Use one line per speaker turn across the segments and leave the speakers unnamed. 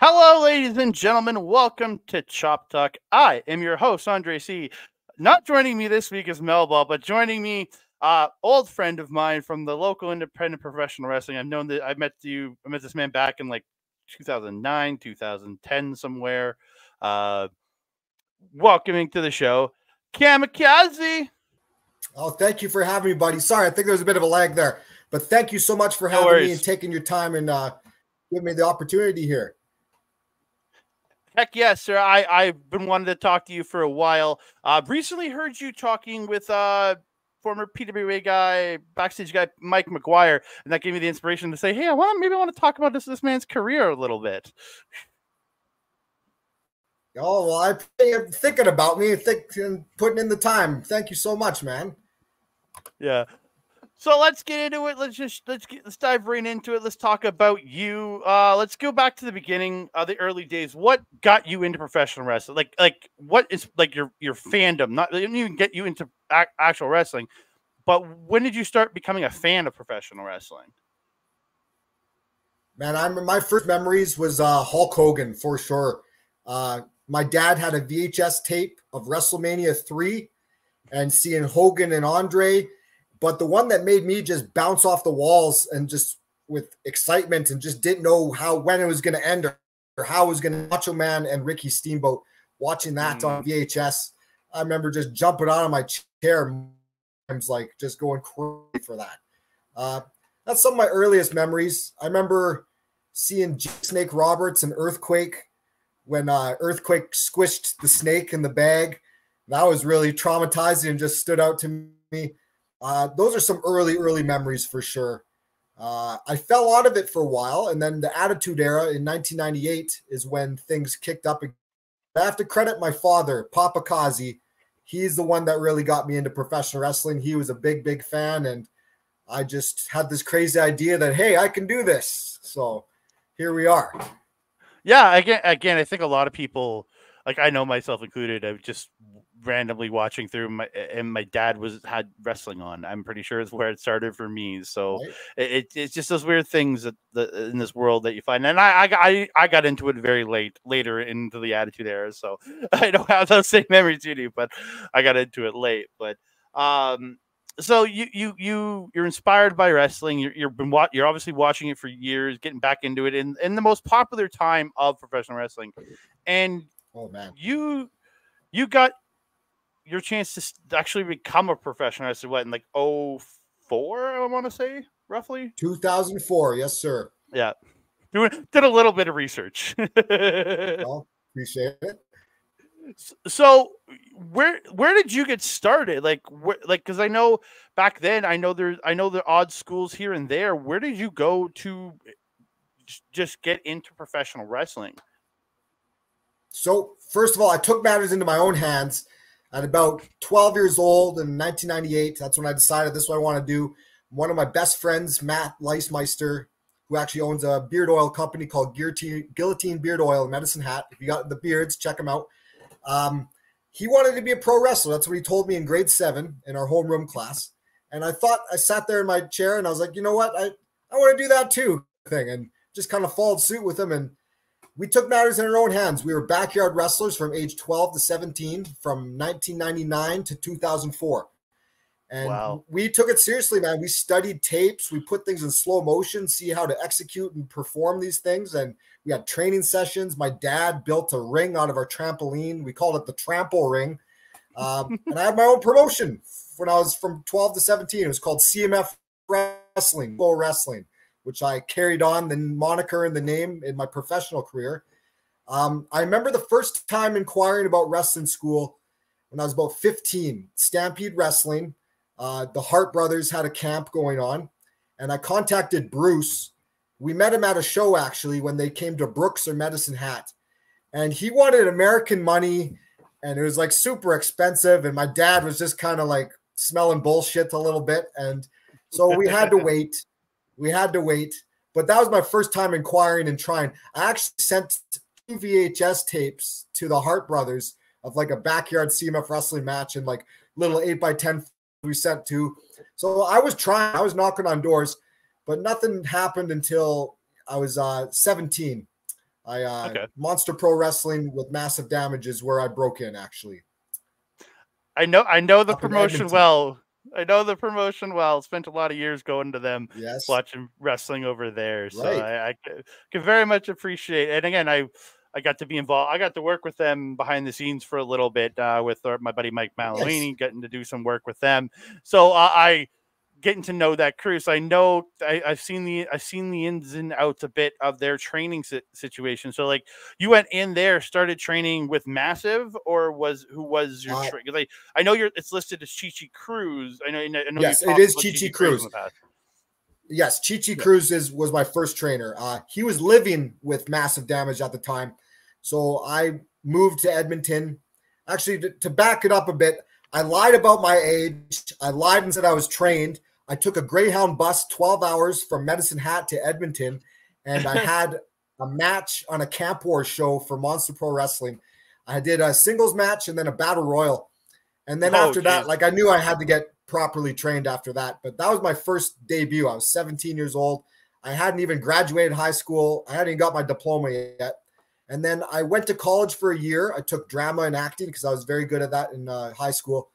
Hello, ladies and gentlemen. Welcome to Chop Talk. I am your host, Andre C. Not joining me this week is Melba, but joining me, old friend of mine from the local independent professional wrestling. I met this man back in like 2009, 2010, somewhere. Uh, Welcoming to the show, Kamikaze.
Oh, thank you for having me, buddy. Sorry, I think there was a bit of a lag there, but thank you so much for having me and taking your time and giving me the opportunity here.
Heck yes, sir. I've been wanting to talk to you for a while. Recently heard you talking with former PWA guy, backstage guy Mike McGuire, and that gave me the inspiration to say, hey, I want to talk about this man's career a little bit.
Oh, well, I appreciate you thinking about me and putting in the time. Thank you so much, man.
Yeah. So let's get into it. Let's dive right into it. Let's talk about you. Let's go back to the beginning, the early days. What got you into professional wrestling? Like what is like your fandom? Not didn't even get you into actual wrestling, but when did you start becoming a fan of professional wrestling?
Man, my first memories was Hulk Hogan for sure. My dad had a VHS tape of WrestleMania 3 and seeing Hogan and Andre. But the one that made me just bounce off the walls and just with excitement and just didn't know when it was going to end or how it was going to Macho Man and Ricky Steamboat watching that on VHS. I remember just jumping out of my chair. I was like just going crazy for that. That's some of my earliest memories. I remember seeing Snake Roberts and Earthquake when Earthquake squished the snake in the bag. That was really traumatizing and just stood out to me. Those are some early memories for sure. I fell out of it for a while, and then the Attitude Era in 1998 is when things kicked up. I have to credit my father, Papa Kaze. He's the one that really got me into professional wrestling. He was a big fan, and I just had this crazy idea that, hey, I can do this. So here we are.
Yeah, again, I think a lot of people, like I know myself included, I just randomly watching through my dad had wrestling on. I'm pretty sure it's where it started for me. So right. It's just those weird things that in this world that you find. And I got into it later into the Attitude Era. So I don't have those same memories you do, but I got into it late. But so you're inspired by wrestling. You're obviously watching it for years, getting back into it in the most popular time of professional wrestling. And
oh man,
you got your chance to actually become a professional wrestler, what, in like 2004, I want to say, roughly?
2004, yes, sir.
Yeah. Did a little bit of research.
Well, appreciate it.
So where did you get started? Because I know back then, I know there are odd schools here and there. Where did you go to just get into professional wrestling?
So first of all, I took matters into my own hands at about 12 years old in 1998. That's when I decided this is what I want to do. One of my best friends, Matt Leismeister, who actually owns a beard oil company called Guillotine Beard Oil in Medicine Hat. If you got the beards, check him out. He wanted to be a pro wrestler. That's what he told me in grade 7 in our homeroom class. And I sat there in my chair and I was like, you know what? I want to do that too, and just kind of followed suit with him. And we took matters in our own hands. We were backyard wrestlers from age 12 to 17, from 1999 to 2004. And wow. We took it seriously, man. We studied tapes. We put things in slow motion, see how to execute and perform these things. And we had training sessions. My dad built a ring out of our trampoline. We called it the Trample Ring. And I had my own promotion when I was from 12 to 17. It was called CMF Wrestling, Pro Wrestling, which I carried on the moniker and the name in my professional career. I remember the first time inquiring about wrestling school when I was about 15, Stampede Wrestling. The Hart brothers had a camp going on, and I contacted Bruce. We met him at a show, actually, when they came to Brooks or Medicine Hat, and he wanted American money, and it was like super expensive, and my dad was just kind of like smelling bullshit a little bit, and so we had to wait. But that was my first time inquiring and trying. I actually sent 2 VHS tapes to the Hart brothers of like a backyard CMF wrestling match and like little 8x10 we sent to. So I was trying. I was knocking on doors, but nothing happened until I was 17.
Okay.
Monster Pro Wrestling with Massive Damage is where I broke in, actually.
I know the
Up in
promotion
Edmonton.
well. I know the promotion well. Spent a lot of years going to them,
Yes.
watching wrestling over there. So
Right.
I can very much appreciate. And again, I got to be involved. I got to work with them behind the scenes for a little bit with my buddy Mike
Nice.
Maloney, getting to do some work with them. So I getting to know that crew. So I know I've seen the ins and outs a bit of their training situation. So like you went in there, started training with Massive, or who was your because I know it's listed as Chi Cruz. I know
yes,
you
it
talked
is
about
Chi
Cruz in
Cruz.
the past.
Yes, Chi Cruz was my first trainer. He was living with Massive Damage at the time. So I moved to Edmonton. Actually, to back it up a bit, I lied about my age. I lied and said I was trained. I took a Greyhound bus 12 hours from Medicine Hat to Edmonton, and I had a match on a Camp War show for Monster Pro Wrestling. I did a singles match and then a battle royal. And then after that, like I knew I had to get properly trained after that. But that was my first debut. I was 17 years old. I hadn't even graduated high school. I hadn't even got my diploma yet. And then I went to college for a year. I took drama and acting because I was very good at that in high school.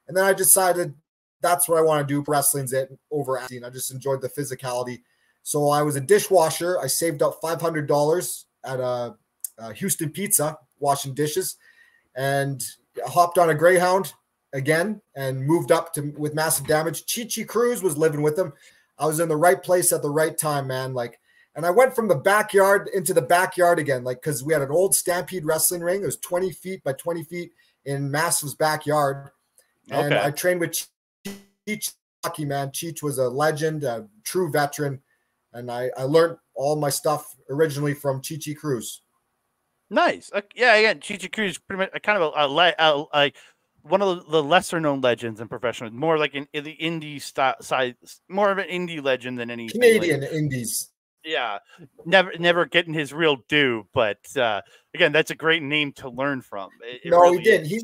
And then I decided that's what I want to do. Wrestling's it over acting. I just enjoyed the physicality. So I was a dishwasher. I saved up $500 at a Houston Pizza washing dishes and hopped on a Greyhound again and moved up with Massive Damage. Chi Cruz was living with them. I was in the right place at the right time, man. Like, and I went from the backyard into the backyard again, like, because we had an old Stampede wrestling ring. It was 20 feet by 20 feet in Massive's backyard. And I trained with Cheech, man. Cheech was a legend, a true veteran. And I learned all my stuff originally from Chi Cruz.
Nice. Yeah, again, Chi Cruz pretty much kind of like one of the lesser known legends in professional, more like in the indie side, more of an indie legend than anything.
Canadian indies.
Yeah, never getting his real due, but again, that's a great name to learn from.
No,
really
he didn't.
Is.
He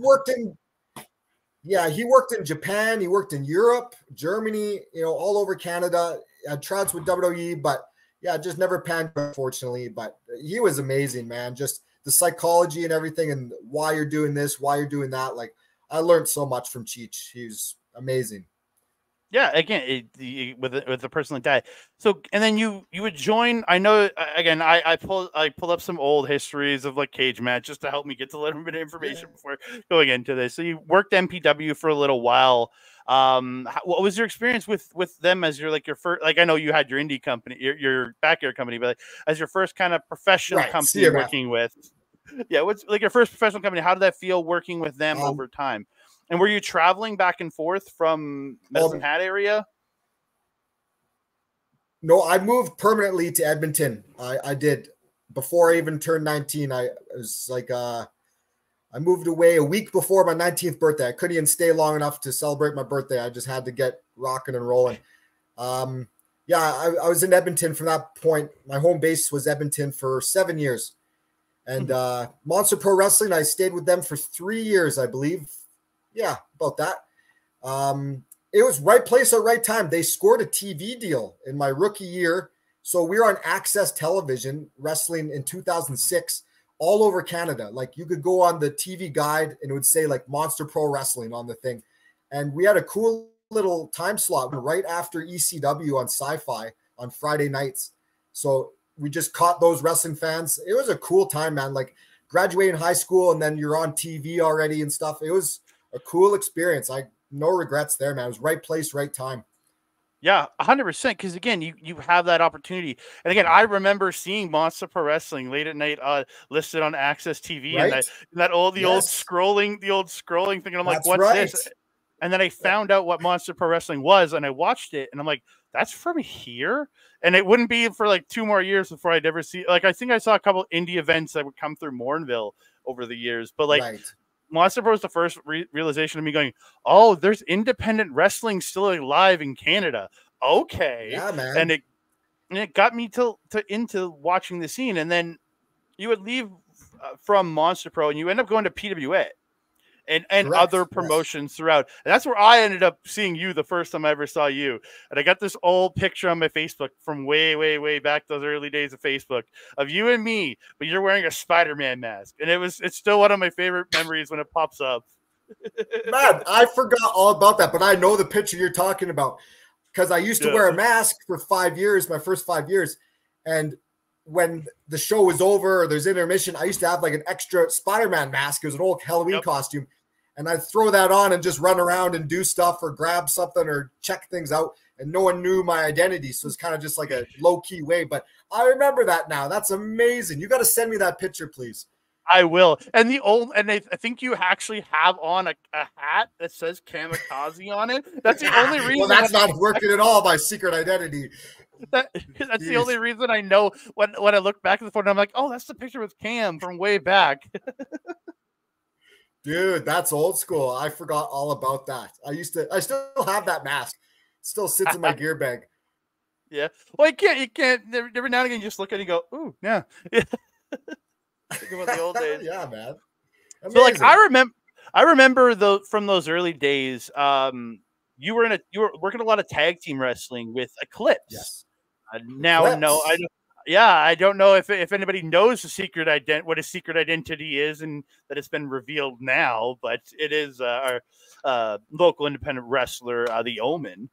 worked in Japan. He worked in Europe, Germany, all over Canada. Had tryouts with WWE, but yeah, just never panned, unfortunately. But he was amazing, man. Just the psychology and everything, and why you're doing this, why you're doing that. Like, I learned so much from Cheech. He's amazing.
Yeah, again, with a person like that. So, and then you would join. I know. Again, I pulled up some old histories of like cage matches to help me get a little bit of information before going into this. So you worked MPW for a little while. What was your experience with them as your first? Like, I know you had your indie company, your backyard company, but like, as your first kind of professional company
CMF.
working with. Yeah, what's like your first professional company? How did that feel working with them over time? And were you traveling back and forth from Medicine Hat area?
No, I moved permanently to Edmonton. I did. Before I even turned 19, I was like, I moved away a week before my 19th birthday. I couldn't even stay long enough to celebrate my birthday. I just had to get rocking and rolling. Yeah, I was in Edmonton from that point. My home base was Edmonton for 7 years. And Monster Pro Wrestling, I stayed with them for 3 years, I believe. Yeah, about that. It was right place at right time. They scored a TV deal in my rookie year. So we were on Access Television wrestling in 2006 all over Canada. Like, you could go on the TV guide and it would say like Monster Pro Wrestling on the thing. And we had a cool little time slot right after ECW on Sci-Fi on Friday nights. So we just caught those wrestling fans. It was a cool time, man. Like, graduating high school and then you're on TV already and stuff. It was a cool experience. No regrets there, man. It was right place, right time.
Yeah, 100%. Because again, you have that opportunity. And again, I remember seeing Monster Pro Wrestling late at night listed on Access TV, right? and that old scrolling thing. And I'm like, what's this? And then I found out what Monster Pro Wrestling was, and I watched it, and I'm like, that's from here. And it wouldn't be for like 2 more years before I'd ever see. Like, I think I saw a couple indie events that would come through Morinville over the years, but like. Right. Monster Pro was the first realization of me going, oh, there's independent wrestling still alive in Canada. Okay.
Yeah, man.
And it got me into watching the scene. And then you would leave from Monster Pro and you end up going to PWA. and
Correct.
other promotions throughout. And that's where I ended up seeing you the first time I ever saw you. And I got this old picture on my Facebook from way, way, way back those early days of Facebook of you and me, but you're wearing a Spider-Man mask. And it's still one of my favorite memories when it pops up.
Man, I forgot all about that, but I know the picture you're talking about because I used to wear a mask for 5 years, my first 5 years. And when the show was over or there's intermission, I used to have like an extra Spider-Man mask. It was an old Halloween costume. And I'd throw that on and just run around and do stuff or grab something or check things out. And no one knew my identity. So it's kind of just like a low-key way. But I remember that now. That's amazing. You got to send me that picture, please.
I will. And I think you actually have on a hat that says kamikaze on it. That's the only reason.
Well, that's not working at all, my secret identity.
That's the only reason I know when I look back at the photo, I'm like, oh, that's the picture with Cam from way back.
Dude, that's old school. I forgot all about that. I still have that mask. Still sits in my gear bag.
Yeah. Well, you can't every now and again you just look at it and go, ooh, yeah. Think about the old days.
Yeah, man. Amazing.
So like I remember from those early days, you were working a lot of tag team wrestling with Eclipse.
Yes.
I don't know if anybody knows what a secret identity is and that it's been revealed now, but it is our local independent wrestler, the Omen.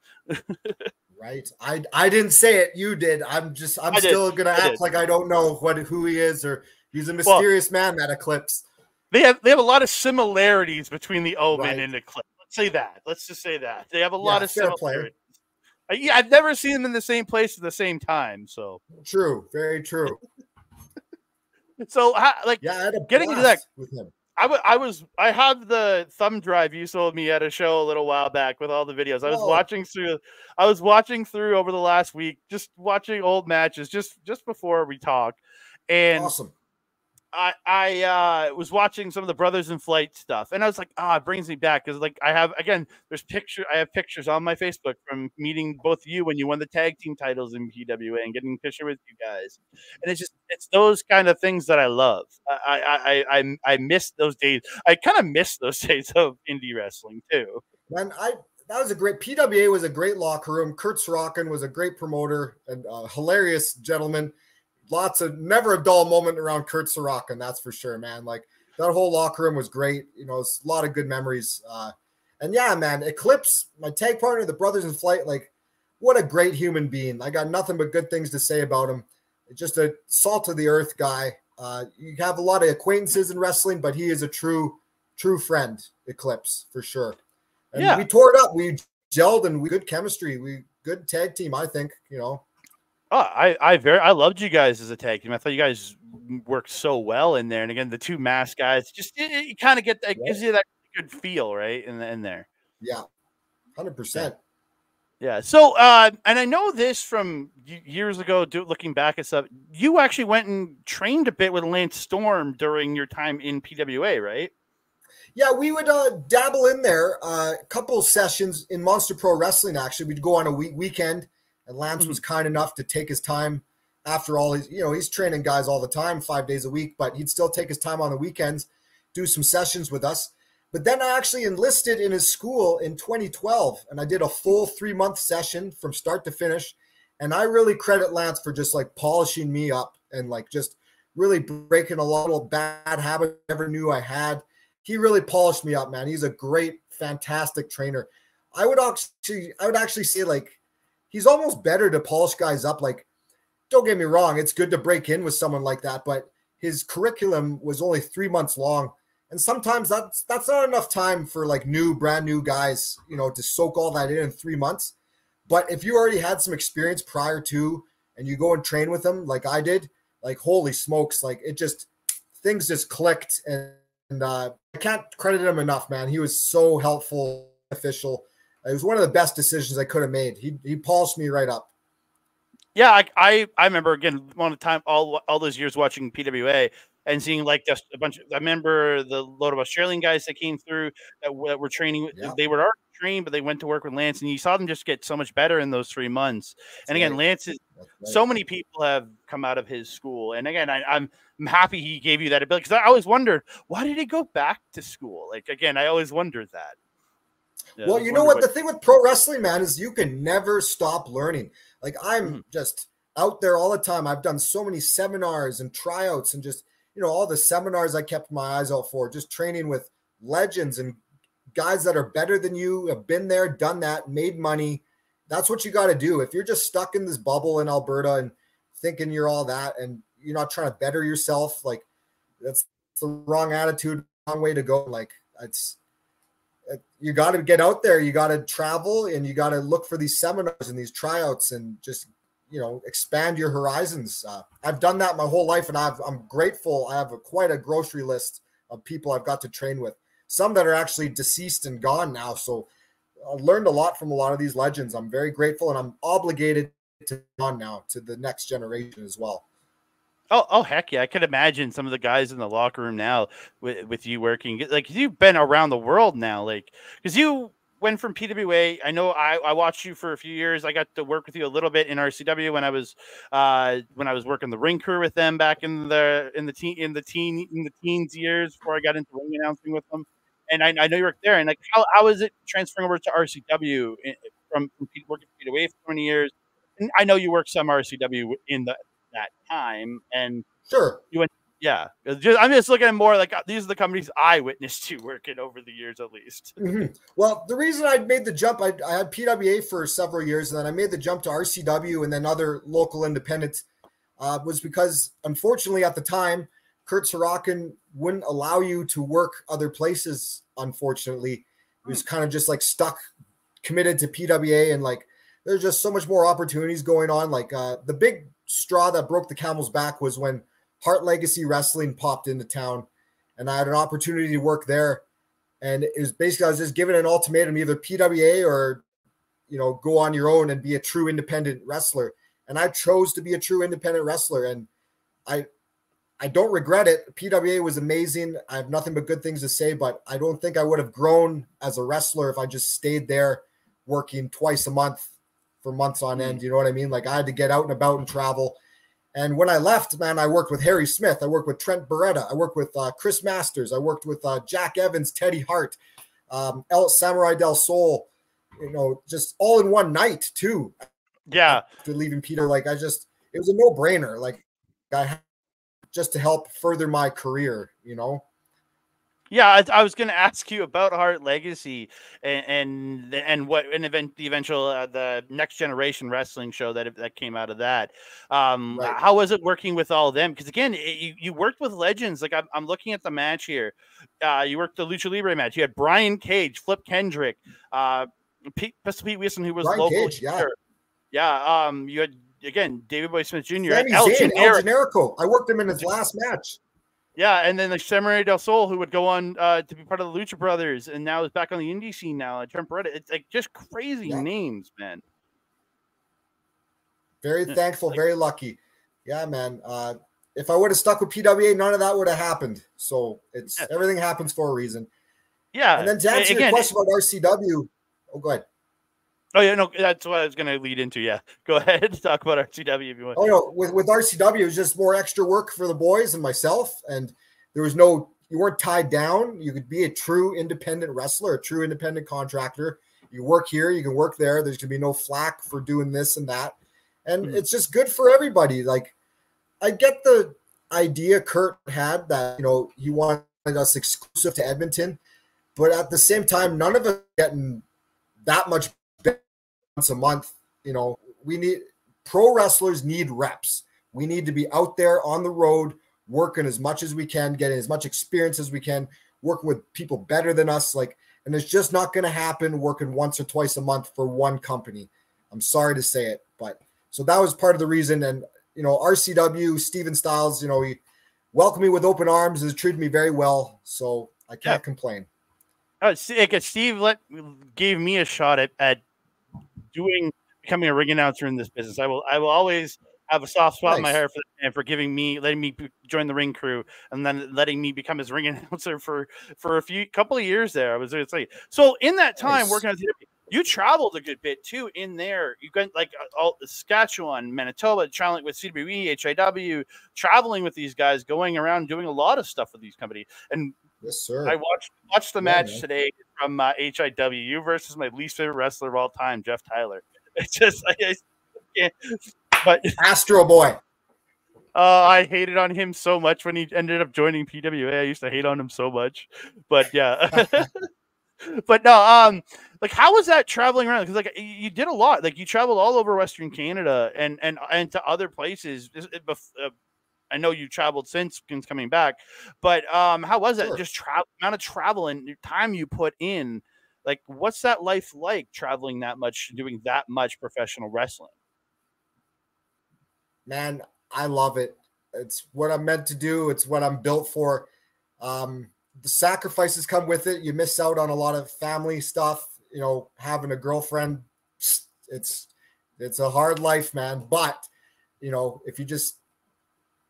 Right. I didn't say it. You did. I'm still gonna act like I don't know who he is, or he's a mysterious man, that Eclipse.
They have a lot of similarities between the Omen and Eclipse. Let's say that. Let's just say that. They have a lot of similarities. Yeah, I've never seen them in the same place at the same time. So
true, very true.
So, getting into that
with him.
I have the thumb drive you sold me at a show a little while back with all the videos. I was watching through over the last week, just watching old matches just before we talk. And
awesome.
I was watching some of the Brothers in Flight stuff, and I was like, it brings me back because like I have pictures on my Facebook from meeting both you when you won the tag team titles in PWA and getting a picture with you guys, and it's those kind of things that I love. I miss those days. I kind of miss those days of indie wrestling too.
Man, that was a great PWA was a great locker room. Kurt Sorokin was a great promoter and a hilarious gentleman. Never a dull moment around Kurt Sorokin, that's for sure, man. Like that whole locker room was great. It's a lot of good memories. And yeah, man, Eclipse, my tag partner, the Brothers in Flight, like what a great human being. I got nothing but good things to say about him. Just a salt of the earth guy. You have a lot of acquaintances in wrestling, but he is a true friend, Eclipse, for sure. And we tore it up. We gelled and we good chemistry. Good tag team, I think,
Oh, I loved you guys as a tag team. I thought you guys worked so well in there. And again, the two masked guys, just you kind of get that gives you that good feel, right? In there.
Yeah. 100%.
Yeah. So and I know this from years ago, looking back at stuff, you actually went and trained a bit with Lance Storm during your time in PWA, right?
Yeah, we would dabble in there. A couple sessions in Monster Pro Wrestling, actually. We'd go on a weekend. And Lance was kind enough to take his time after all he's training guys all the time, 5 days a week, but he'd still take his time on the weekends, do some sessions with us. But then I actually enlisted in his school in 2012, and I did a full 3-month session from start to finish. And I really credit Lance for just like polishing me up and like just really breaking a lot of bad habits I never knew I had. He really polished me up, man. He's a great, fantastic trainer. I would actually say like, he's almost better to polish guys up. Like, don't get me wrong, it's good to break in with someone like that, but his curriculum was only 3 months long. And sometimes that's not enough time for like brand new guys, to soak all that in 3 months. But if you already had some experience prior to, and you go and train with them like I did, like, holy smokes, like things just clicked. And I can't credit him enough, man. He was so helpful, beneficial. It was one of the best decisions I could have made. He polished me right up.
Yeah, I remember again one time all those years watching PWA and seeing like just a bunch of. I remember the load of Australian guys that came through that were training. Yeah. They were already trained, but they went to work with Lance, and you saw them just get so much better in those 3 months. And again, Lance
right.
So many people have come out of his school, and again, I'm happy he gave you that ability, because I always wondered, why did he go back to school? Like, again, I always wondered that. Yeah,
Well, you know what? The thing with pro wrestling, man, is you can never stop learning. Like, I'm just out there all the time. I've done so many seminars and tryouts, and just, you know, all the seminars I kept my eyes out for, just training with legends and guys that are better than you, have been there, done that, made money. That's what you got to do. If you're just stuck in this bubble in Alberta and thinking you're all that, and you're not trying to better yourself, like, that's the wrong attitude, wrong way to go. Like, you got to get out there, you got to travel, and you got to look for these seminars and these tryouts, and just, you know, expand your horizons. I've done that my whole life, and I'm grateful. I have quite a grocery list of people I've got to train with, some that are actually deceased and gone now. So I learned a lot from a lot of these legends. I'm very grateful, and I'm obligated to on now to the next generation as well.
Oh, heck yeah! I could imagine some of the guys in the locker room now with you working. Like, you've been around the world now, like, because you went from PWA. I know I watched you for a few years. I got to work with you a little bit in RCW when I was working the ring crew with them back in the teens years, before I got into ring announcing with them. And I know you worked there. And like, how is it transferring over to RCW from working PWA for 20 years? And I know you worked some RCW in that time, and
Sure.
you went, yeah. I'm just looking at more like, these are the companies I witnessed you working over the years, at least.
Well, the reason I made the jump, I had PWA for several years, and then I made the jump to RCW and then other local independents, was because, unfortunately, at the time, Kurt Sorokin wouldn't allow you to work other places. Unfortunately, he was kind of just like stuck, committed to PWA, and like, there's just so much more opportunities going on. Like, the big straw that broke the camel's back was when Heart Legacy Wrestling popped into town, and I had an opportunity to work there. And it was basically, I was just given an ultimatum, either PWA or, you know, go on your own and be a true independent wrestler. And I chose to be a true independent wrestler, and I don't regret it. PWA was amazing. I have nothing but good things to say, but I don't think I would have grown as a wrestler if I just stayed there working twice a month for months on end. You know what I mean? Like, I had to get out and about and travel. And when I left, man, I worked with Harry Smith. I worked with Trent Beretta. I worked with Chris Masters. I worked with Jack Evans, Teddy Hart, El Samurai del Sol, you know, just all in one night too.
Yeah.
After leaving Peter, like, it was a no-brainer. Like, just to help further my career, you know?
Yeah, I was going to ask you about Heart Legacy and the eventual the Next Generation Wrestling show that came out of that.
Right.
How was it working with all of them? Because again, you worked with legends. Like, I'm looking at the match here. You worked the Lucha Libre match. You had Brian Cage, Flip Kendrick, Pistol Pete Wilson, who was
Brian
local.
Cage, yeah.
Yeah. You had, again, David Boy Smith Jr.
Sami Zayn, El Generico. I worked him in his last match.
Yeah, and then the Samurai del Sol, who would go on to be part of the Lucha Brothers, and now is back on the indie scene now. Trent Beretta. It's like just crazy names, man.
Very thankful, very lucky. Yeah, man. If I would have stuck with PWA, none of that would have happened. So everything happens for a reason.
Yeah.
And then to answer your question about RCW, go ahead.
Oh yeah, no, that's what I was going to lead into. Yeah, go ahead and talk about RCW if you want.
Oh no, with RCW, it was just more extra work for the boys and myself, and there was you weren't tied down. You could be a true independent wrestler, a true independent contractor. You work here, you can work there. There's going to be no flack for doing this and that, and it's just good for everybody. Like, I get the idea Kurt had that, you know, he wanted us exclusive to Edmonton, but at the same time, none of us getting that much once a month. You know, pro wrestlers need reps. We need to be out there on the road, working as much as we can, getting as much experience as we can, working with people better than us. Like, and it's just not going to happen working once or twice a month for one company. I'm sorry to say it, but so that was part of the reason. And, you know, RCW, Steven Styles, you know, he welcomed me with open arms, has treated me very well. So I can't complain.
Steve gave me a shot at becoming a ring announcer in this business. I will always have a soft spot in my heart for letting me join the ring crew, and then letting me become his ring announcer for a couple of years there. I was like, so in that time working on you traveled a good bit too in there. You got like all Saskatchewan, Manitoba, traveling with CWE, HIW, traveling with these guys, going around doing a lot of stuff with these companies. And
Yes, sir.
I watched the match
man.
today from HIW versus my least favorite wrestler of all time, Jeff Tyler. It's just I can't. But
Astro Boy.
I hated on him so much when he ended up joining PWA. I used to hate on him so much, but yeah. But no, like how was that traveling around? Because like you did a lot. Like you traveled all over Western Canada and to other places. I know you traveled since coming back, but how was that?
Sure.
Just amount of travel and time you put in. Like, what's that life like traveling that much, doing that much professional wrestling?
Man, I love it. It's what I'm meant to do. It's what I'm built for. The sacrifices come with it. You miss out on a lot of family stuff. You know, having a girlfriend, it's a hard life, man. But you know, if you just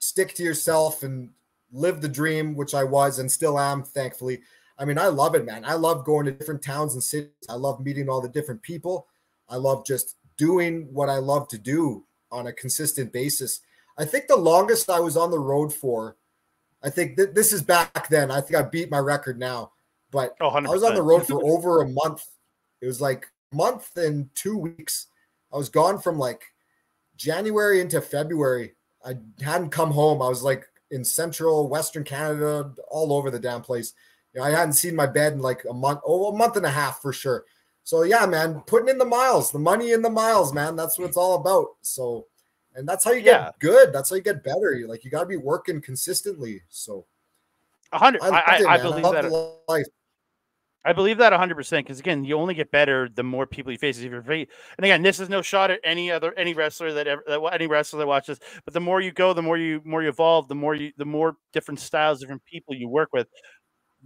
stick to yourself and live the dream, which I was and still am, thankfully. I mean, I love it, man. I love going to different towns and cities. I love meeting all the different people. I love just doing what I love to do on a consistent basis. I think the longest I was on the road for, I think this is back then. I think I beat my record now, but I was on the road for over a month. It was like a month and 2 weeks. I was gone from like January into February. I hadn't come home. I was like in central Western Canada, all over the damn place. You know, I hadn't seen my bed in like a month and a half for sure. So yeah, man, putting in the miles, the money in the miles, man. That's what it's all about. So, and that's how you get good. That's how you get better. You got to be working consistently. So
100. I believe that.
Life.
I believe that 100% because again, you only get better the more people you face. And again, this is no shot at any wrestler any wrestler that watches. But the more you go, the more you evolve, the more different styles, different people you work with,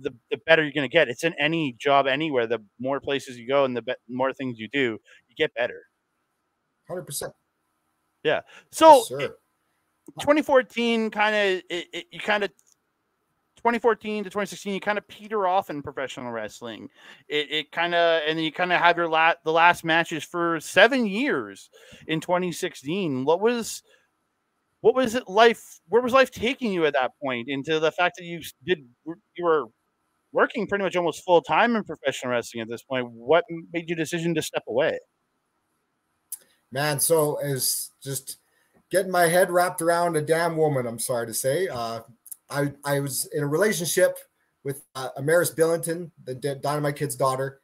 the better you're going to get. It's in any job anywhere. The more places you go and the more things you do, you get better.
100%.
Yeah. So
yes,
2014 you kind of 2014 to 2016, you kind of peter off in professional wrestling. It kind of, and then you kind of have the last matches for 7 years in 2016. What was it life? Where was life taking you at that point? Into the fact that you were working pretty much almost full time in professional wrestling at this point. What made you decision to step away?
Man, so it's just getting my head wrapped around a damn woman. I'm sorry to say. I was in a relationship with Amaris Billington, the Dynamite Kid's daughter.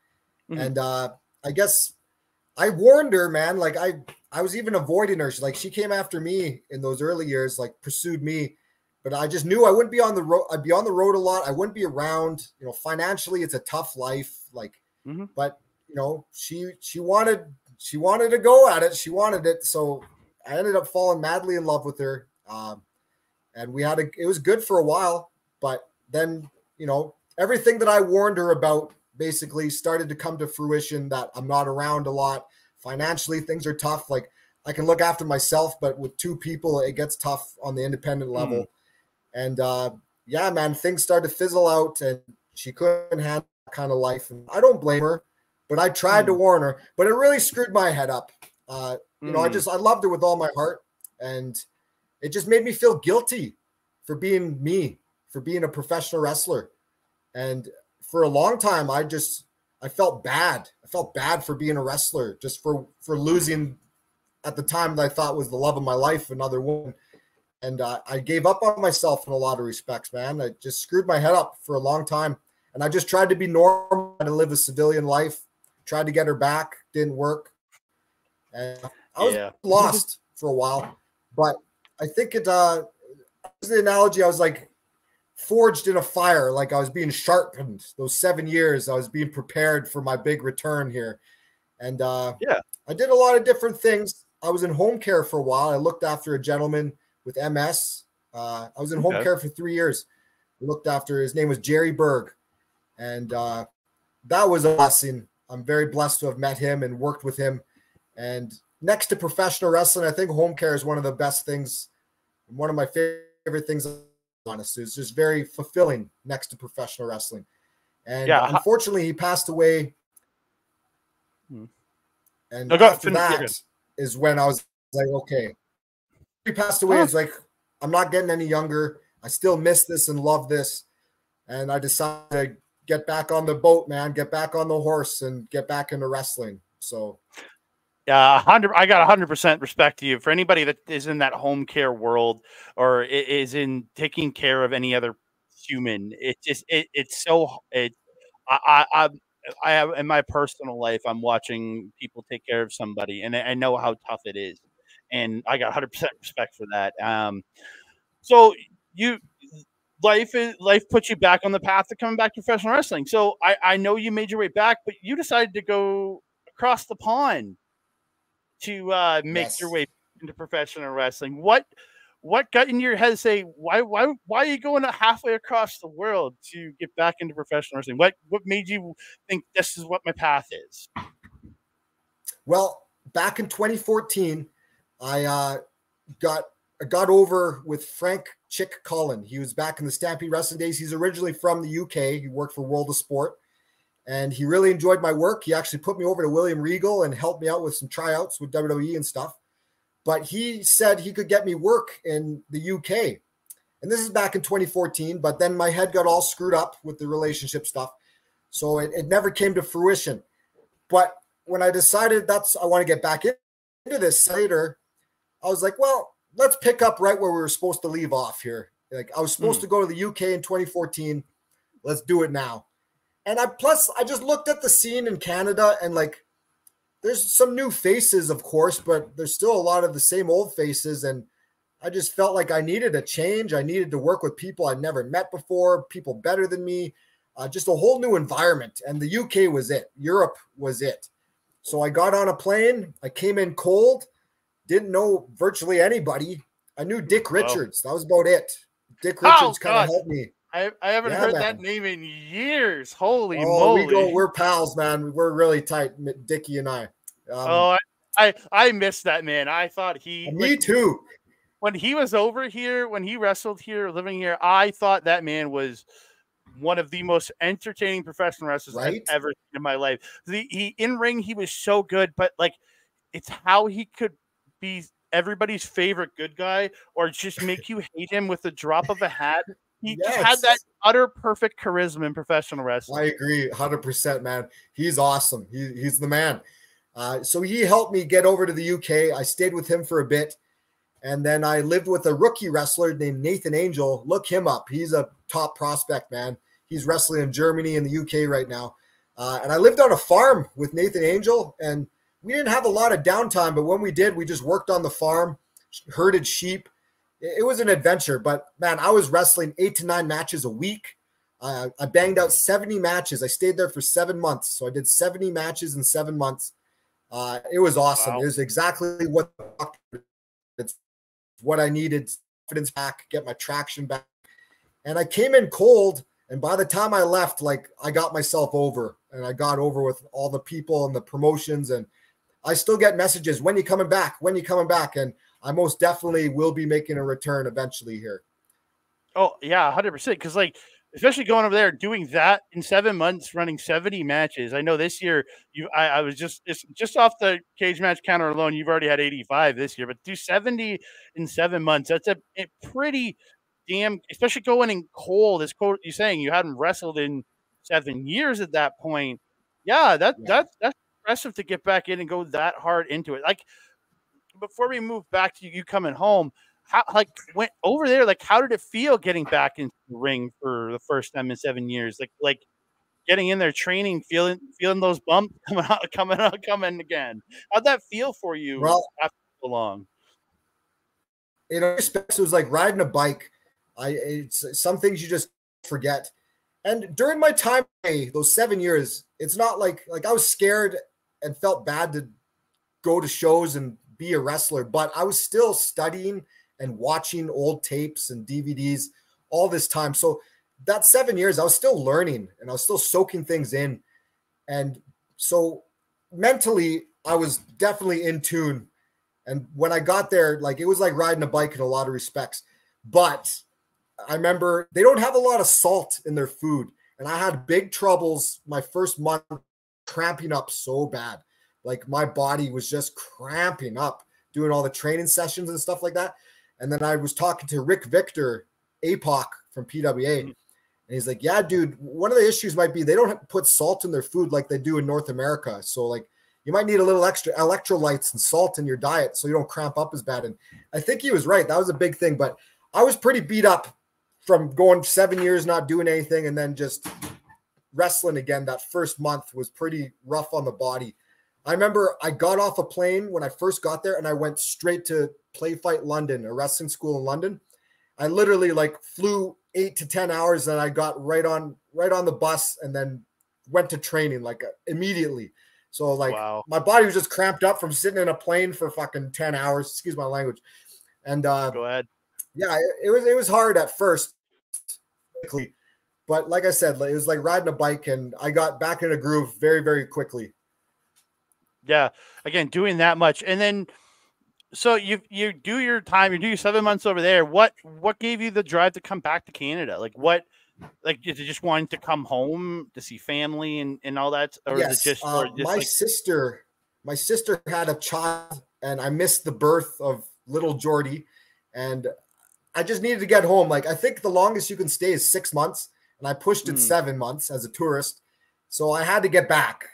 Mm-hmm. And I guess I warned her, man. Like I was even avoiding her. She came after me in those early years, like pursued me. But I just knew I wouldn't be on the road. I'd be on the road a lot. I wouldn't be around. You know, financially, it's a tough life. Like, mm-hmm. But you know, she wanted to go at it. She wanted it. So I ended up falling madly in love with her. And it was good for a while, but then, you know, everything that I warned her about basically started to come to fruition, that I'm not around a lot. Financially, things are tough. Like I can look after myself, but with two people, it gets tough on the independent level. And yeah, man, things started to fizzle out and she couldn't handle that kind of life. And I don't blame her, but I tried to warn her, but it really screwed my head up. You know, I loved her with all my heart, and it just made me feel guilty for being me, for being a professional wrestler. And for a long time, I felt bad. I felt bad for being a wrestler, just for losing at the time that I thought was the love of my life, another woman. And I gave up on myself in a lot of respects, man. I just screwed my head up for a long time. And I just tried to be normal and live a civilian life. Tried to get her back. Didn't work. And I was lost for a while. But I think it was the analogy. I was like forged in a fire. Like I was being sharpened. Those 7 years, I was being prepared for my big return here. And I did a lot of different things. I was in home care for a while. I looked after a gentleman with MS. I was in home care for 3 years. I looked after, his name was Jerry Berg. And that was a blessing. I'm very blessed to have met him and worked with him. And next to professional wrestling, I think home care is one of the best things. One of my favorite things, honestly. It's just very fulfilling next to professional wrestling. And unfortunately, he passed away
Hmm.
And
No, go,
after that is when I was like, okay. He passed away.
Huh.
It's like, I'm not getting any younger. I still miss this and love this. And I decided to get back on the boat, man, get back on the horse and get back into wrestling. So
yeah, 100. I got 100% respect to you. For anybody that is in that home care world or is in taking care of any other human, it's so I have in my personal life, I'm watching people take care of somebody, and I know how tough it is, and I got 100% respect for that. So you life puts you back on the path to coming back to professional wrestling. So I know you made your way back, but you decided to go across the pond to make your
yes.
way into professional wrestling. What got in your head to say why are you going halfway across the world to get back into professional wrestling? What made you think this is what my path is?
Well, back in 2014, I got I got over with Frank Chick Cullen. He was back in the Stampede Wrestling days. He's originally from the UK. He worked for World of Sport, and he really enjoyed my work. He actually put me over to William Regal and helped me out with some tryouts with WWE and stuff. But he said he could get me work in the UK. And this is back in 2014, but then my head got all screwed up with the relationship stuff. So it never came to fruition. But when I decided I want to get back into this later, I was like, well, let's pick up right where we were supposed to leave off here. Like I was supposed to go to the UK in 2014. Let's do it now. And I just looked at the scene in Canada and like, there's some new faces, of course, but there's still a lot of the same old faces. And I just felt like I needed a change. I needed to work with people I'd never met before, people better than me, just a whole new environment. And the UK was it. Europe was it. So I got on a plane. I came in cold, didn't know virtually anybody. I knew Dick Richards. That was about it. Dick Richards kind of helped me.
I haven't heard that name in years. Holy moly.
We're pals, man. We're really tight, Dickie and I.
I missed that man. I thought
me too.
When he was over here, when he wrestled here, living here, I thought that man was one of the most entertaining professional wrestlers I've ever seen in my life. He in ring, he was so good, but like it's how he could be everybody's favorite good guy or just make you hate him with the drop of a hat. He just had that utter perfect charisma in professional wrestling.
I agree 100%, man. He's awesome. He's the man. So he helped me get over to the UK. I stayed with him for a bit. And then I lived with a rookie wrestler named Nathan Angel. Look him up. He's a top prospect, man. He's wrestling in Germany and the UK right now. And I lived on a farm with Nathan Angel. And we didn't have a lot of downtime, but when we did, we just worked on the farm, herded sheep. It was an adventure, but man, I was wrestling 8 to 9 matches a week. I banged out 70 matches. I stayed there for 7 months. So I did 70 matches in 7 months. It was awesome. Wow. It was exactly what I needed. Confidence back, get my traction back. And I came in cold. And by the time I left, like I got myself over and I got over with all the people and the promotions. And I still get messages, when you coming back? When you coming back? And I most definitely will be making a return eventually here.
Oh, yeah, 100%. Because, like, especially going over there, doing that in 7 months, running 70 matches. I know this year, I was just off the cage match counter alone, you've already had 85 this year, but do 70 in 7 months. That's a pretty damn, especially going in cold. As cold you're saying, you hadn't wrestled in 7 years at that point. Yeah, that's impressive to get back in and go that hard into it. Like, before we move back to you coming home, how like went over there? Like, how did it feel getting back into the ring for the first time in 7 years? Like getting in there, training, feeling those bumps coming again. How'd that feel for you after so long?
In respects, it was like riding a bike. It's some things you just forget. And during my time, those 7 years, it's not like I was scared and felt bad to go to shows and be a wrestler, but I was still studying and watching old tapes and DVDs all this time. So that 7 years, I was still learning and I was still soaking things in. And so mentally, I was definitely in tune. And when I got there, like it was like riding a bike in a lot of respects. But I remember they don't have a lot of salt in their food. And I had big troubles my first month, cramping up so bad. Like my body was just cramping up doing all the training sessions and stuff like that. And then I was talking to Rick Victor, APOC from PWA. And he's like, yeah, dude, one of the issues might be they don't put salt in their food like they do in North America. So like you might need a little extra electrolytes and salt in your diet so you don't cramp up as bad. And I think he was right. That was a big thing. But I was pretty beat up from going 7 years not doing anything and then just wrestling again. That first month was pretty rough on the body. I remember I got off a plane when I first got there and I went straight to Play Fight London, a wrestling school in London. I literally like flew 8 to 10 hours and I got right on the bus and then went to training like immediately. So like my body was just cramped up from sitting in a plane for fucking 10 hours. Excuse my language. And
go ahead.
Yeah, it was hard at first. But like I said, it was like riding a bike and I got back in a groove very, very quickly.
Yeah. Again, doing that much. And then, so you do your time, you do your 7 months over there. What gave you the drive to come back to Canada? Like is it just wanting to come home to see family and all that? Or
yes.
is it just,
my sister had a child and I missed the birth of little Jordy and I just needed to get home. Like I think the longest you can stay is 6 months. And I pushed it 7 months as a tourist. So I had to get back.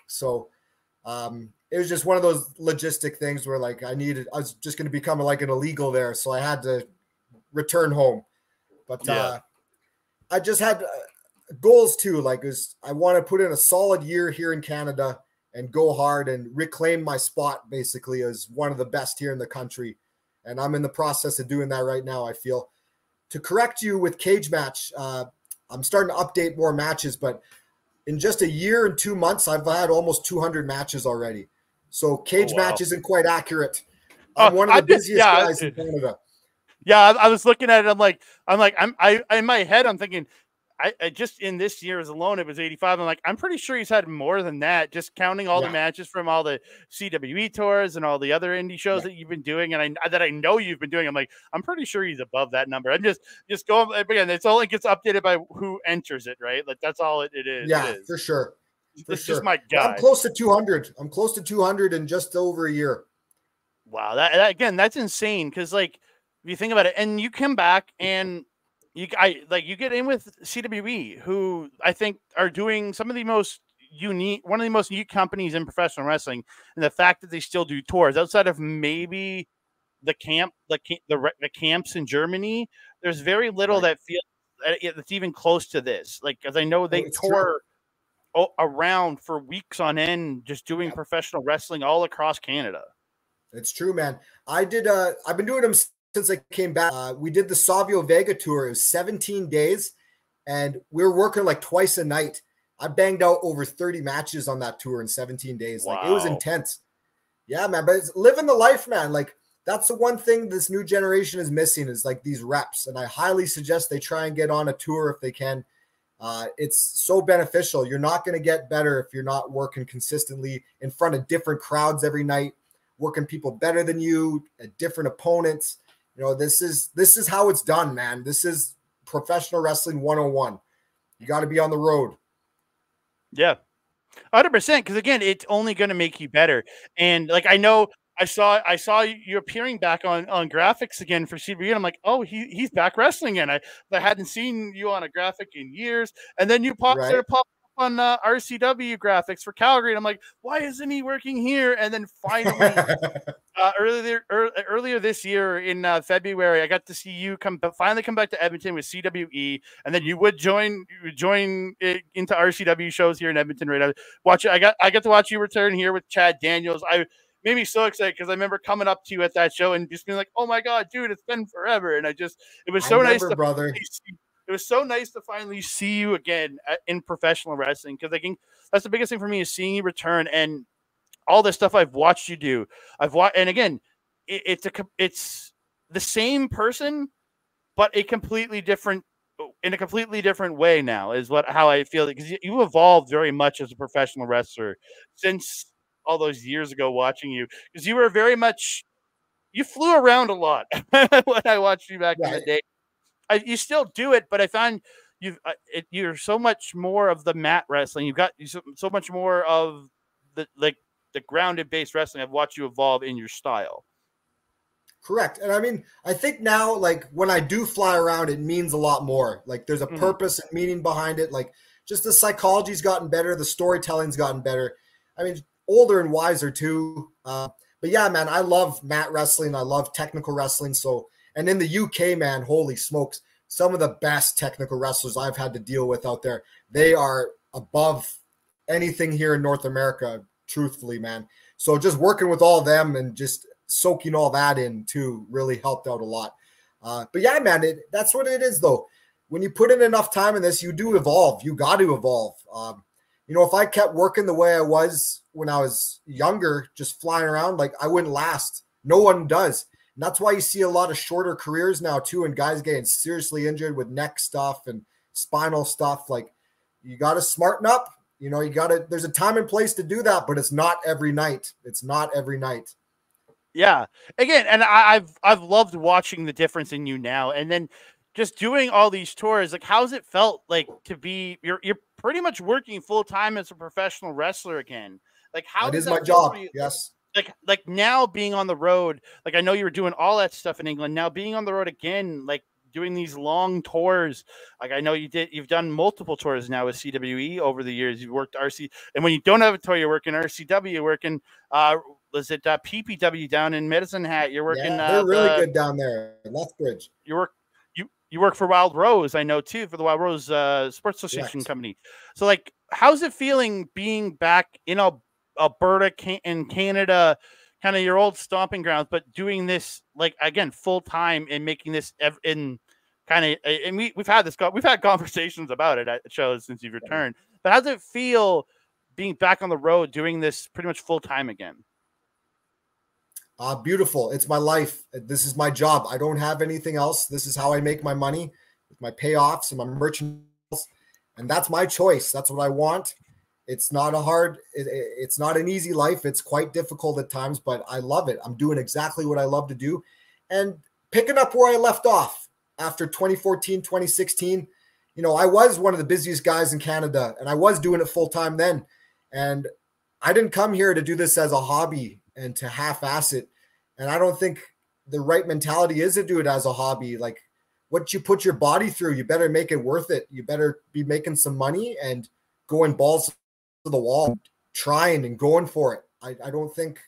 So it was just one of those logistic things where like I was just going to become like an illegal there. So I had to return home. But I just had goals too. Like I want to put in a solid year here in Canada and go hard and reclaim my spot basically as one of the best here in the country. And I'm in the process of doing that right now, I feel. To correct you with Cage Match, I'm starting to update more matches, but in just a year and 2 months, I've had almost 200 matches already. So Cage Match isn't quite accurate. I'm one of the busiest guys in Canada.
Yeah, I was looking at it. I'm like, in my head, I'm thinking, I just in this year's alone, it was 85. I'm like, I'm pretty sure he's had more than that, just counting all the matches from all the CWE tours and all the other indie shows that you've been doing, and I know you've been doing. I'm like, I'm pretty sure he's above that number. I'm just going again. It's only gets updated by who enters it, right? Like that's all it is.
Yeah,
it is.
For sure.
It's just my guy.
I'm close to 200. I'm close to 200 in just over a year.
Wow, that again, that's insane. Because like, if you think about it, and you come back and you get in with CWE, who I think are doing some of the most one of the most unique companies in professional wrestling, and the fact that they still do tours outside of maybe the camps in Germany, there's very little that feels that's even close to this. Like, because I know they tour around for weeks on end, just doing professional wrestling all across Canada.
It's true, man. I've been doing them since I came back. We did the Savio Vega tour. It was 17 days, and we were working like twice a night. I banged out over 30 matches on that tour in 17 days.
Wow.
Like, it was intense. Yeah, man. But it's living the life, man. Like, that's the one thing this new generation is missing is like these reps. And I highly suggest they try and get on a tour if they can. It's so beneficial. You're not going to get better if you're not working consistently in front of different crowds every night, working people better than you, different opponents. You know, this is how it's done, man. This is professional wrestling 101. You got to be on the road.
Yeah, 100%. Because again, it's only going to make you better. And like, I know I saw you appearing back on graphics again for CBE, and I'm like, oh, he's back wrestling again. I hadn't seen you on a graphic in years, and then you started popping up on RCW graphics for Calgary, and I'm like, why isn't he working here? And then finally, earlier this year in February, I got to see you finally come back to Edmonton with CWE, and then you would join into RCW shows here in Edmonton. Right, I got to watch you return here with Chad Daniels. Made me so excited because I remember coming up to you at that show and just being like, "Oh my god, dude, it's been forever!" And it was so nice,
brother.
It was so nice to finally see you again in professional wrestling, because I think that's the biggest thing for me is seeing you return and all the stuff I've watched you do. And again, it's the same person, but in a completely different way now is how I feel, because you evolved very much as a professional wrestler since all those years ago watching you, because you were you flew around a lot when I watched you back in the day. You still do it, but I find you're so much more of the mat wrestling. You've got so much more of the grounded based wrestling. I've watched you evolve in your style.
Correct. And I mean, I think now, like, when I do fly around, it means a lot more. Like, there's a purpose and meaning behind it. Like, just the psychology's gotten better. The storytelling's gotten better. I mean, older and wiser too. But yeah, man, I love mat wrestling. I love technical wrestling. So, and in the UK, man, holy smokes, some of the best technical wrestlers I've had to deal with out there. They are above anything here in North America, truthfully, man. So just working with all of them and just soaking all that in too really helped out a lot. But yeah, man, that's what it is though. When you put in enough time in this, you do evolve. You got to evolve. You know, if I kept working the way I was when I was younger, just flying around, like, I wouldn't last. No one does. And that's why you see a lot of shorter careers now too, and guys getting seriously injured with neck stuff and spinal stuff. Like, you got to smarten up. You know, there's a time and place to do that, but it's not every night. It's not every night.
Yeah. Again, and I've loved watching the difference in you now. And then just doing all these tours, like, how's it felt like to be you're pretty much working full time as a professional wrestler again? Like, how
that
does
is my job? Yes.
Like now being on the road, like, I know you were doing all that stuff in England. Now being on the road again, like doing these long tours, like I know you've done multiple tours now with CWE over the years. You've worked RC, and when you don't have a tour, you're working RCW, you're working was it PPW down in Medicine Hat? You're working.
Yeah, they're really good down there in Lethbridge.
You work for Wild Rose, I know too, for the Wild Rose Sports Association company. So, like, how's it feeling being back in Alberta in Canada, kind of your old stomping grounds, but doing this, like, again, full time and making this in kind of, and we've had conversations about it at shows since you've returned. But how does it feel being back on the road, doing this pretty much full time again?
Beautiful. It's my life. This is my job. I don't have anything else. This is how I make my money, with my payoffs and my merchandise. And that's my choice. That's what I want. It's not it's not an easy life. It's quite difficult at times, but I love it. I'm doing exactly what I love to do. And picking up where I left off after 2014, 2016, you know, I was one of the busiest guys in Canada, and I was doing it full time then. And I didn't come here to do this as a hobby and to half-ass it. And I don't think the right mentality is to do it as a hobby. Like, what you put your body through, you better make it worth it. You better be making some money and going balls to the wall, trying and going for it. I don't think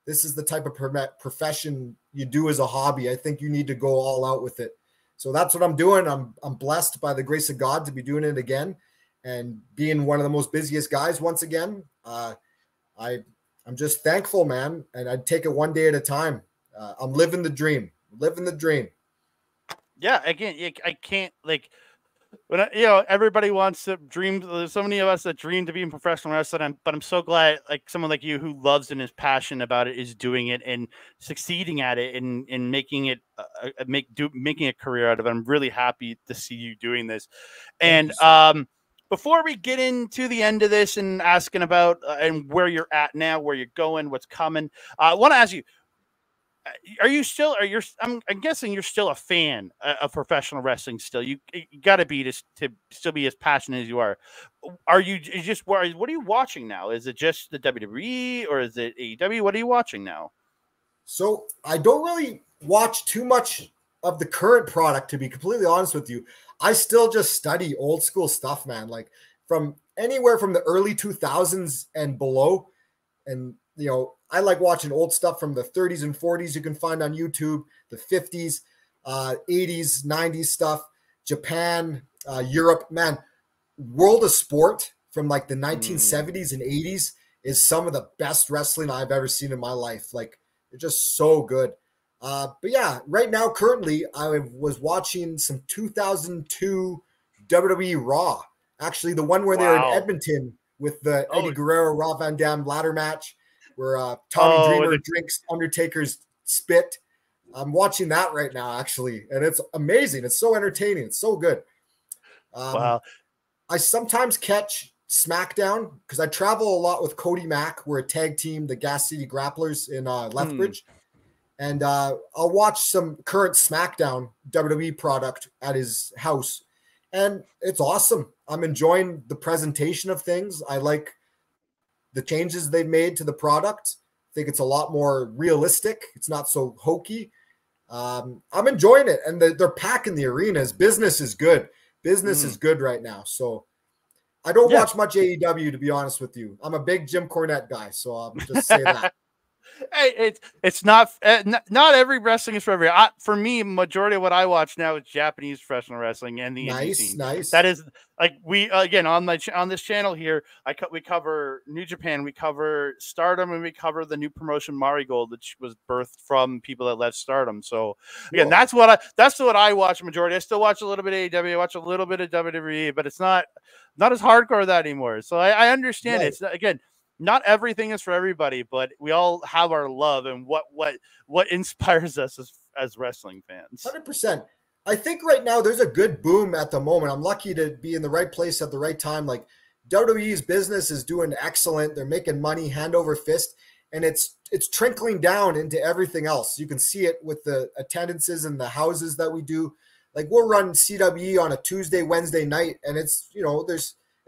this is the type of profession you do as a hobby. I think you need to go all out with it. So that's what I'm doing. I'm blessed by the grace of God to be doing it again and being one of the most busiest guys once again. I'm just thankful, man. And I'd take it one day at a time. I'm living the dream,
Yeah. Again, I can't, like, when everybody wants to dream. There's so many of us that dream to be in professional wrestling, but I'm so glad, like, someone like you who loves and is passionate about it is doing it and succeeding at it and making it making a career out of it. I'm really happy to see you doing this. And before we get into the end of this and asking about and where you're at now, where you're going, what's coming, I want to ask you: I'm guessing you're still a fan of professional wrestling. Still, you got to be to still be as passionate as you are. Are you just what are you watching now? Is it just the WWE or is it AEW? What are you watching now?
So I don't really watch too much of the current product, to be completely honest with you. I still just study old school stuff, man. Like, from anywhere from the early 2000s and below. And, you know, I like watching old stuff from the 30s and 40s you can find on YouTube, the 50s, 80s, 90s stuff, Japan, Europe, man. World of Sport from like the 1970s and 80s is some of the best wrestling I've ever seen in my life. Like, they're just so good. But yeah, right now, currently, I was watching some 2002 WWE Raw. Actually, the one where they were in Edmonton with the Eddie Guerrero, Rob Van Dam ladder match, where Tommy Dreamer drinks Undertaker's spit. I'm watching that right now, actually, and it's amazing. It's so entertaining. It's so good.
Wow.
I sometimes catch SmackDown because I travel a lot with Cody Mack. We're a tag team, the Gas City Grapplers in Lethbridge. And I'll watch some current SmackDown WWE product at his house. And it's awesome. I'm enjoying the presentation of things. I like the changes they've made to the product. I think it's a lot more realistic. It's not so hokey. I'm enjoying it, and they're packing the arenas. Business is good. Business is good right now. So I don't watch much AEW, to be honest with you. I'm a big Jim Cornette guy, so I'll just say that.
Hey, it's not every wrestling is for everyone. For me, majority of what I watch now is Japanese professional wrestling and the indie scene.
Nice.
That is like we again on this channel here. We cover New Japan, we cover Stardom, and we cover the new promotion Marigold, which was birthed from people that left Stardom. So again, that's what I watch. Majority. I still watch a little bit of AEW, I watch a little bit of WWE, but it's not as hardcore that anymore. So I understand it. It's, again, not everything is for everybody, but we all have our love and what inspires us as wrestling fans.
100%. I think right now there's a good boom at the moment. I'm lucky to be in the right place at the right time. Like WWE's business is doing excellent. They're making money hand over fist, and it's trickling down into everything else. You can see it with the attendances and the houses that we do. Like we'll run CWE on a Tuesday, Wednesday night, and it's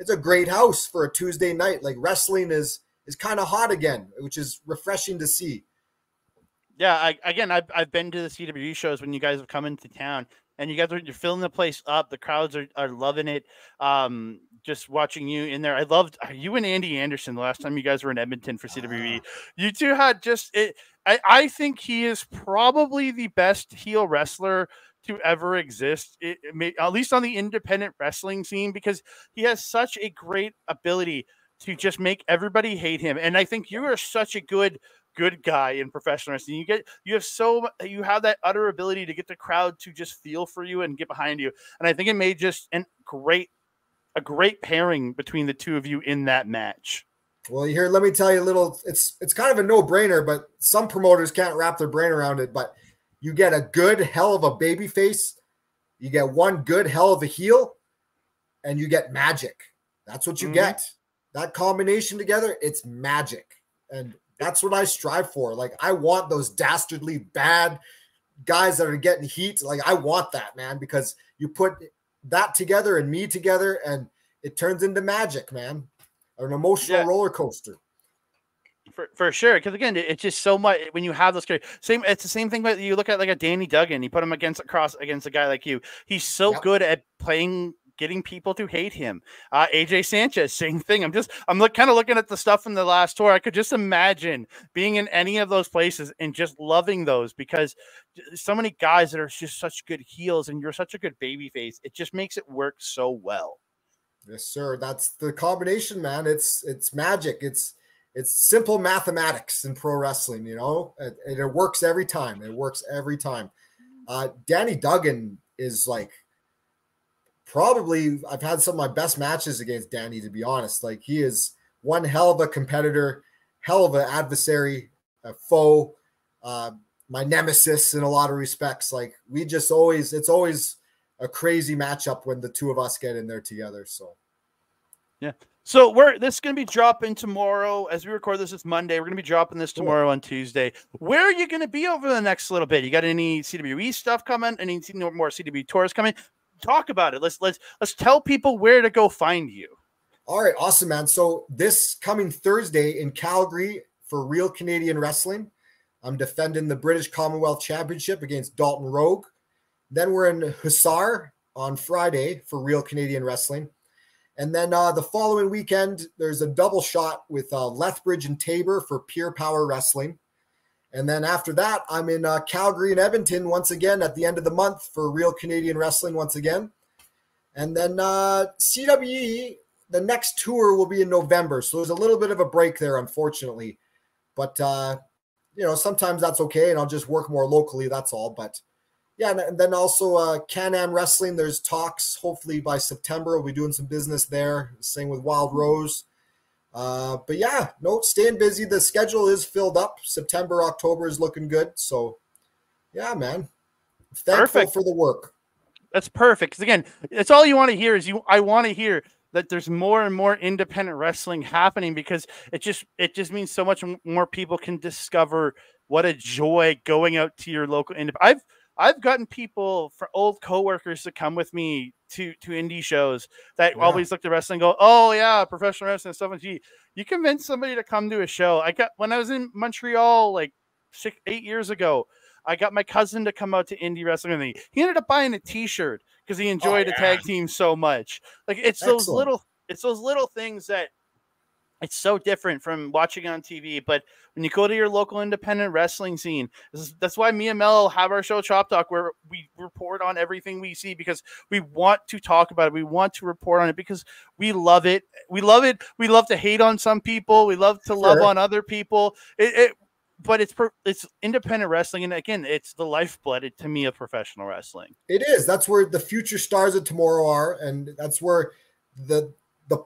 a great house for a Tuesday night. Like wrestling is kind of hot again, which is refreshing to see.
Yeah, I've been to the CWE shows when you guys have come into town, and you're filling the place up. The crowds are loving it. Just watching you in there. I loved you and Andy Anderson the last time you guys were in Edmonton for CWE. You two had just it. I think he is probably the best heel wrestler to ever exist, at least on the independent wrestling scene, because he has such a great ability to just make everybody hate him. And I think you are such a good guy in professional wrestling. You have that utter ability to get the crowd to just feel for you and get behind you. And I think it made just a great pairing between the two of you in that match.
Well, here, let me tell you a little, it's kind of a no-brainer, but some promoters can't wrap their brain around it. But you get a good hell of a baby face, you get one good hell of a heel, and you get magic. That's what you get. That combination together, it's magic. And that's what I strive for. Like, I want those dastardly bad guys that are getting heat. Like, I want that, man, because you put that together and me together, and it turns into magic, man. An emotional roller coaster.
For sure, because again, it's just so much when you have those characters. It's the same thing. But you look at like a Danny Duggan. You put him against a guy like you. He's so good at getting people to hate him. AJ Sanchez, same thing. I'm kind of looking at the stuff from the last tour. I could just imagine being in any of those places and just loving those, because so many guys that are just such good heels, and you're such a good baby face. It just makes it work so well.
Yes, sir. That's the combination, man. It's magic. It's simple mathematics in pro wrestling, and it works every time. Danny Duggan is like, probably I've had some of my best matches against Danny, to be honest. Like, he is one hell of a competitor, hell of an adversary, a foe, my nemesis in a lot of respects. Like, it's always a crazy matchup when the two of us get in there together. So,
yeah. So this is going to be dropping tomorrow. As we record this, it's Monday. We're going to be dropping this tomorrow on Tuesday. Where are you going to be over the next little bit? You got any CWE stuff coming? Any more CWE tours coming? Talk about it. Let's tell people where to go find you.
All right, awesome, man. So this coming Thursday in Calgary for Real Canadian Wrestling, I'm defending the British Commonwealth Championship against Dalton Rogue. Then we're in Hussar on Friday for Real Canadian Wrestling. And then the following weekend, there's a double shot with Lethbridge and Tabor for Pure Power Wrestling. And then after that, I'm in Calgary and Edmonton once again at the end of the month for Real Canadian Wrestling once again. And then CWE, the next tour will be in November. So there's a little bit of a break there, unfortunately. But, sometimes that's okay, and I'll just work more locally, that's all. But, yeah, and then also Can-Am Wrestling, there's talks. Hopefully by September, we'll be doing some business there. Same with Wild Rose. But yeah, staying busy. The schedule is filled up. September, October is looking good. So yeah, man. Thankful for the work.
That's perfect. Because again, it's all you want to hear I want to hear that there's more and more independent wrestling happening, because it just means so much more people can discover what a joy going out to your local I've gotten people for old coworkers to come with me to indie shows that
Yeah.
always look at wrestling and go, oh yeah, professional wrestling stuff. And gee, you convince somebody to come to a show. When I was in Montreal like 8 years ago, I got my cousin to come out to indie wrestling with me. He ended up buying a T-shirt because he enjoyed a tag team so much. Like it's those little things that it's so different from watching on TV. But when you go to your local independent wrestling scene, that's why me and Mel have our show Chop Talk, where we report on everything we see because we want to talk about it. We want to report on it because we love it. We love it. We love to hate on some people. We love to love on other people. But it's independent wrestling, and again, it's the lifeblood to me of professional wrestling.
It is. That's where the future stars of tomorrow are, and that's where the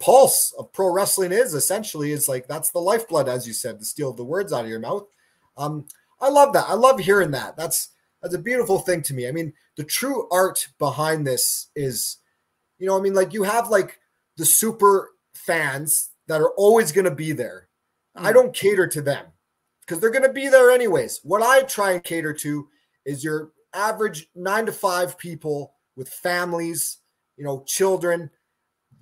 pulse of pro wrestling is. Essentially, it's like that's the lifeblood, as you said, to steal the words out of your mouth. I love that. I love hearing that. That's a beautiful thing to me. I mean, the true art behind this is, you know, I mean, like you have like the super fans that are always going to be there. I don't cater to them, because they're going to be there anyways. What I try and cater to is your average 9 to 5 people with families, you know, children.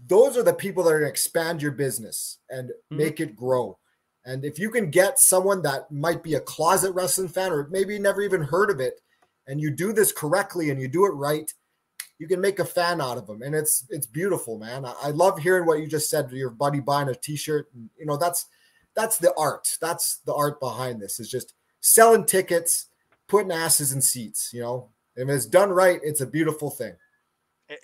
Those are the people that are going to expand your business and make it grow. And if you can get someone that might be a closet wrestling fan or maybe never even heard of it, and you do this correctly and you do it right, you can make a fan out of them. And it's beautiful, man. I love hearing what you just said to your buddy buying a T-shirt. And, you know, that's the art. That's the art behind this, is just selling tickets, putting asses in seats, you know. If it's done right, it's a beautiful thing.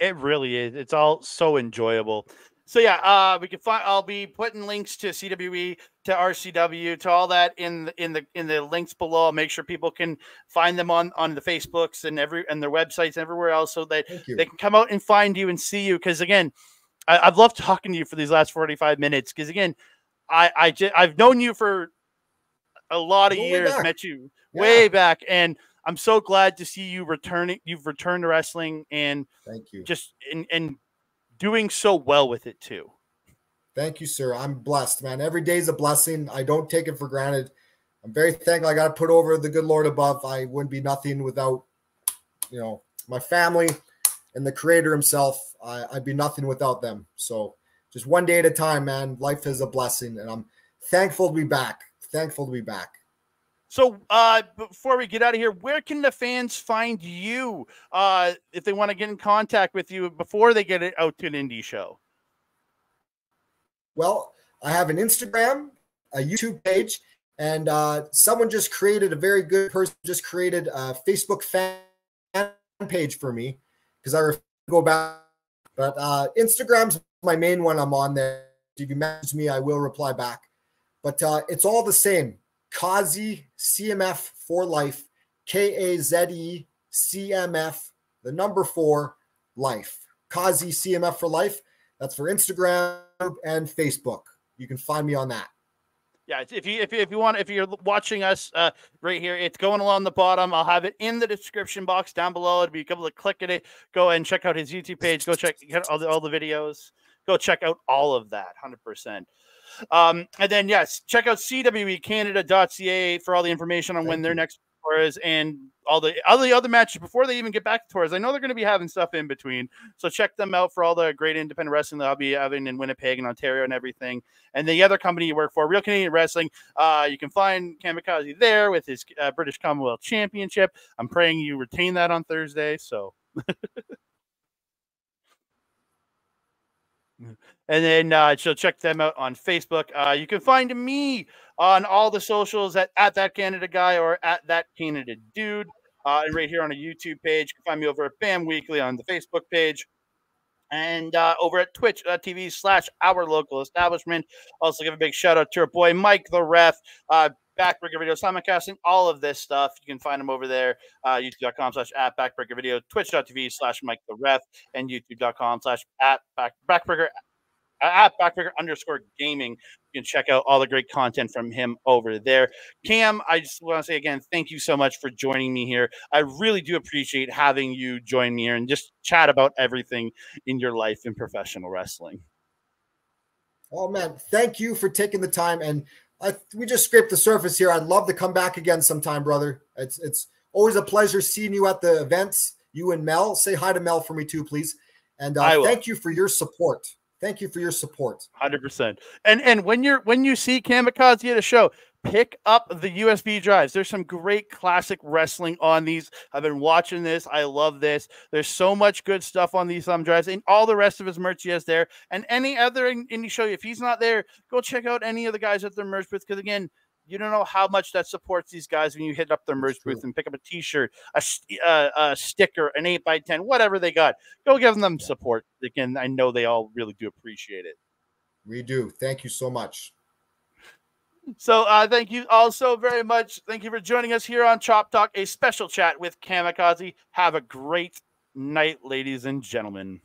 It really is. It's all so enjoyable. So yeah, we can find. I'll be putting links to CWE, to RCW, to all that in the links below. I'll make sure people can find them on the Facebooks and their websites and everywhere else, so that they can come out and find you and see you. Because again, I've loved talking to you for these last 45 minutes. Because again, I've known you for a lot of years, met you way back, and I'm so glad to see you returning. You've returned to wrestling, and
thank you.
Just and doing so well with it too.
Thank you, sir. I'm blessed, man. Every day is a blessing. I don't take it for granted. I'm very thankful. I got to put over the good Lord above. I wouldn't be nothing without, you know, my family and the Creator Himself. I'd be nothing without them. So just one day at a time, man. Life is a blessing, and I'm thankful to be back. Thankful to be back.
So before we get out of here, where can the fans find you if they want to get in contact with you before they get it out to an indie show?
Well, I have an Instagram, a YouTube page, and someone just created, a very good person just created a Facebook fan page for me, because I go back. But Instagram's my main one. I'm on there. If you message me, I will reply back. But it's all the same. Kaze CMF for life, KAZE CMF, the number 4 life. Kaze CMF for life. That's for Instagram and Facebook. You can find me on that.
Yeah, if you want, if you're watching us right here, it's going along the bottom. I'll have it in the description box down below. It'll be able to click at it. Go and check out his YouTube page. Go check all the videos. Go check out all of that, 100%. And then, yes, check out cwecanada.ca for all the information on when their next tour is, and all the other matches before they even get back to tours. I know they're going to be having stuff in between, so check them out for all the great independent wrestling that I'll be having in Winnipeg and Ontario and everything. And the other company you work for, Real Canadian Wrestling, you can find Kamikaze there with his British Commonwealth Championship. I'm praying you retain that on Thursday, so... And then so check them out on Facebook. You can find me on all the socials at that Canada guy or at that Canada dude. And right here on a YouTube page. You can find me over at BAM Weekly on the Facebook page. And over at twitch.tv/our local establishment. Also give a big shout out to our boy Mike the Ref. Backbreaker Video, simulcasting all of this stuff. You can find them over there, youtube.com/@Backbreaker Video, twitch.tv/Mike the Ref, and youtube.com/@Backbreaker @Backbreaker_gaming. You can check out all the great content from him over there. Cam, I just want to say again, thank you so much for joining me here. I really do appreciate having you join me here and just chat about everything in your life in professional wrestling.
Oh man, thank you for taking the time. And we just scraped the surface here. I'd love to come back again sometime, brother. It's Always a pleasure seeing you at the events. You and Mel. Say hi to Mel for me too, please. And thank you for your support. Thank you for your support.
100%. And when you see Kamikaze at a show, pick up the USB drives. There's some great classic wrestling on these. I've been watching this. I love this. There's so much good stuff on these thumb drives, and all the rest of his merch he has there. And any other indie show, if he's not there, go check out any of the guys at their merch booth, because again, you don't know how much that supports these guys when you hit up their merch booth and pick up a T-shirt, a sticker, an 8x10, whatever they got. Go give them support. Again, I know they all really do appreciate it.
We do. Thank you so much.
So thank you all so very much. Thank you for joining us here on Chop Talk, a special chat with Kamikaze. Have a great night, ladies and gentlemen.